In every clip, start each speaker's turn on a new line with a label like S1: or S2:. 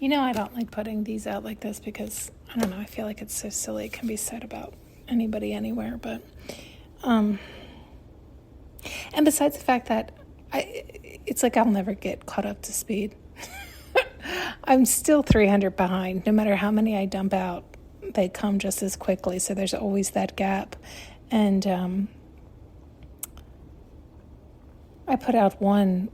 S1: I don't like putting these out like this because, I don't know, I feel like it's so silly. It can be said about anybody, anywhere, but, and besides the fact that it's like I'll never get caught up to speed. I'm still 300 behind. No matter how many I dump out, they come just as quickly, so there's always that gap. And I put out one.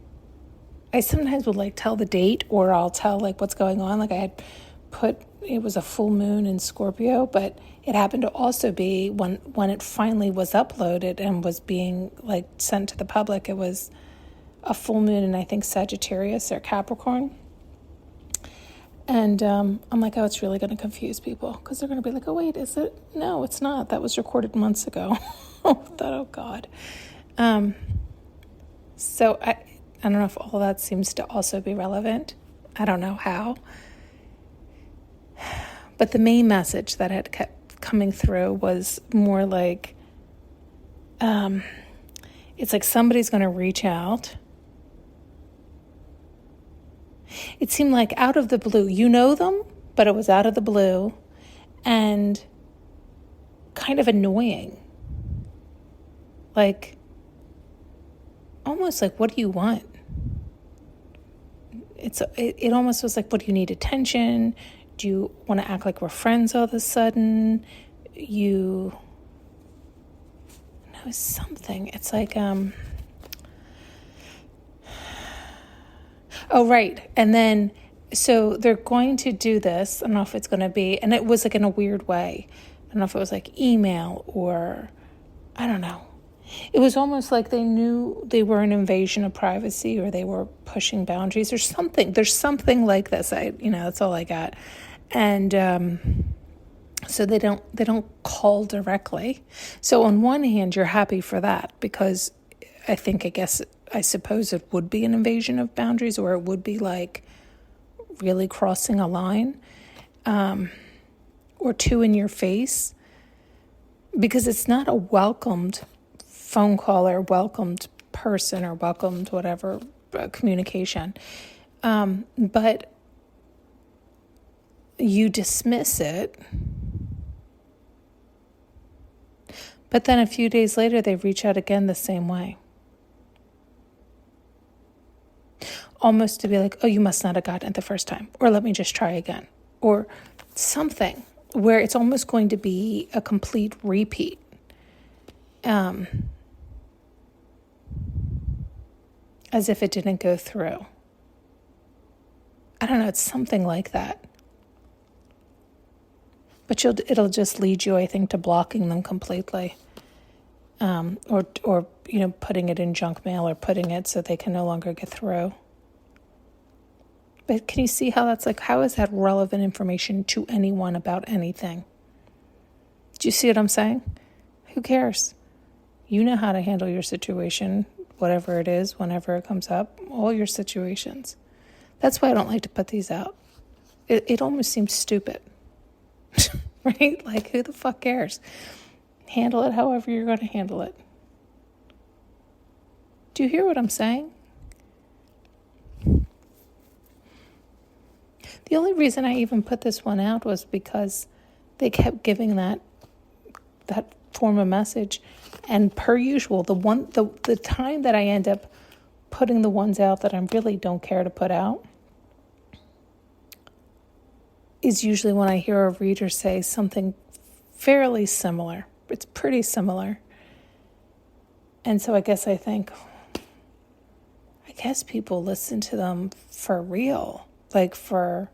S1: I sometimes would like tell the date, or I'll tell like what's going on. Like I had put, it was a full moon in Scorpio, but it happened to also be when it finally was uploaded and was being like sent to the public, it was a full moon in, I think, Sagittarius or Capricorn. And I'm like, oh, it's really going to confuse people because they're going to be like, oh, wait, is it? No, it's not. That was recorded months ago. I thought, oh, God. So I don't know if all that seems to also be relevant. I don't know how. But the main message that had kept coming through was more like, it's like somebody's going to reach out. It seemed like out of the blue. You know them, but it was out of the blue and kind of annoying. Like, almost like, what do you want? It almost was like, what do you need? Attention? Do you want to act like we're friends all of a sudden? Something. It's like, oh, right. And then, so they're going to do this. I don't know if it's going to be, and it was like in a weird way. I don't know if it was like email or, I don't know. It was almost like they knew they were an invasion of privacy or they were pushing boundaries or something. There's something like this. That's all I got. And so they don't call directly. So on one hand, you're happy for that because I suppose it would be an invasion of boundaries, or it would be like really crossing a line, or too in your face, because it's not a welcomed phone call or welcomed person or welcomed whatever communication. But you dismiss it. But then a few days later, they reach out again the same way. Almost to be like, oh, you must not have gotten it the first time. Or let me just try again. Or something where it's almost going to be a complete repeat. As if it didn't go through. I don't know, it's something like that. But it'll just lead you, I think, to blocking them completely. Or putting it in junk mail or putting it so they can no longer get through. But can you see how that's like, how is that relevant information to anyone about anything? Do you see what I'm saying? Who cares? You know how to handle your situation, whatever it is, whenever it comes up, all your situations. That's why I don't like to put these out. It almost seems stupid, right? Like, who the fuck cares? Handle it however you're going to handle it. Do you hear what I'm saying? The only reason I even put this one out was because they kept giving that form of message. And per usual, the time that I end up putting the ones out that I really don't care to put out is usually when I hear a reader say something fairly similar. It's pretty similar. And so I guess people listen to them for real. Like for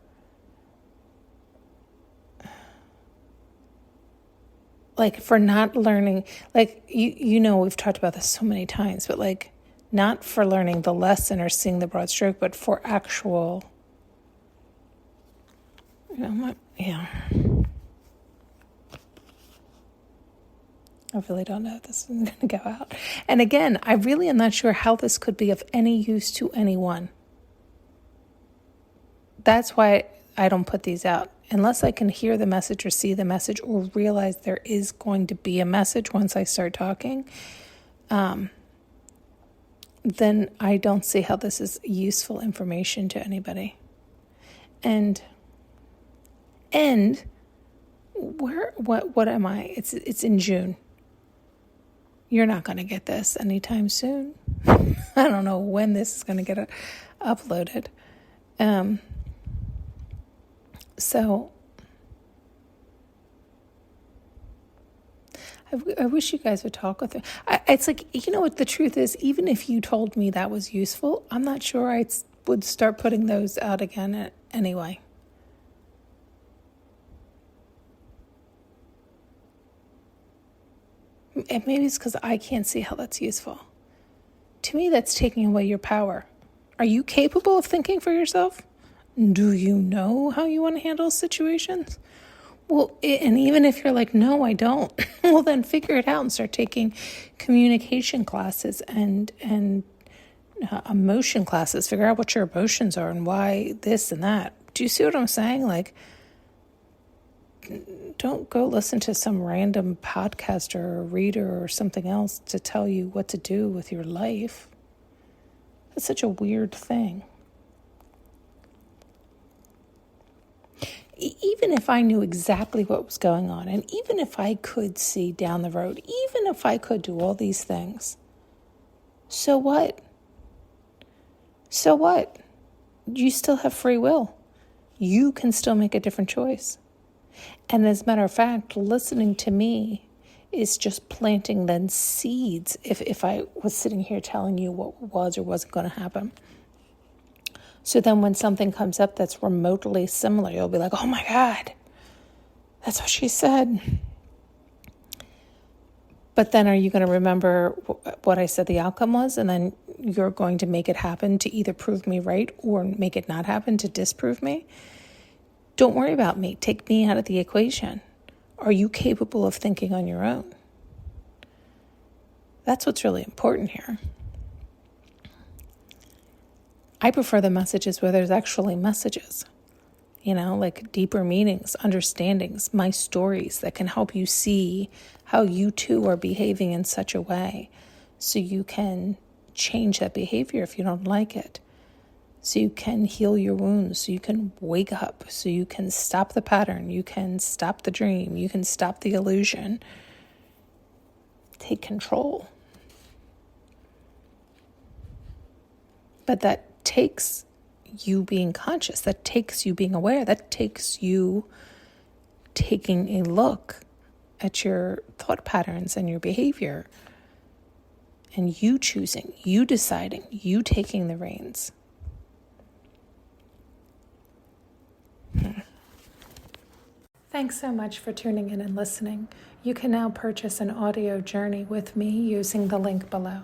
S1: not learning, like, we've talked about this so many times, but like not for learning the lesson or seeing the broad stroke, but for actual, I really don't know if this is going to go out. And again, I really am not sure how this could be of any use to anyone. That's why I don't put these out. Unless I can hear the message or see the message or realize there is going to be a message once I start talking, then I don't see how this is useful information to anybody. And what am I? It's in June. You're not going to get this anytime soon. I don't know when this is going to get uploaded. So I wish you guys would talk with me. It's like, you know what the truth is? Even if you told me that was useful, I'm not sure I would start putting those out again anyway. And maybe it's because I can't see how that's useful. To me, that's taking away your power. Are you capable of thinking for yourself? Do you know how you want to handle situations? Well, and even if you're like, no, I don't, well, then figure it out and start taking communication classes and emotion classes. Figure out what your emotions are and why this and that. Do you see what I'm saying? Like, don't go listen to some random podcaster or reader or something else to tell you what to do with your life. That's such a weird thing. Even if I knew exactly what was going on, and even if I could see down the road, even if I could do all these things, so what? So what? You still have free will. You can still make a different choice. And as a matter of fact, listening to me is just planting then seeds if I was sitting here telling you what was or wasn't going to happen. So then when something comes up that's remotely similar, you'll be like, oh my God, that's what she said. But then are you going to remember what I said the outcome was? And then you're going to make it happen to either prove me right or make it not happen to disprove me? Don't worry about me. Take me out of the equation. Are you capable of thinking on your own? That's what's really important here. I prefer the messages where there's actually messages, like deeper meanings, understandings, my stories that can help you see how you too are behaving in such a way so you can change that behavior if you don't like it, so you can heal your wounds, so you can wake up, so you can stop the pattern, you can stop the dream, you can stop the illusion, take control. But that takes you being conscious, that takes you being aware, that takes you taking a look at your thought patterns and your behavior, and you choosing, you deciding, you taking the reins. Thanks so much for tuning in and listening. You can now purchase an audio journey with me using the link below.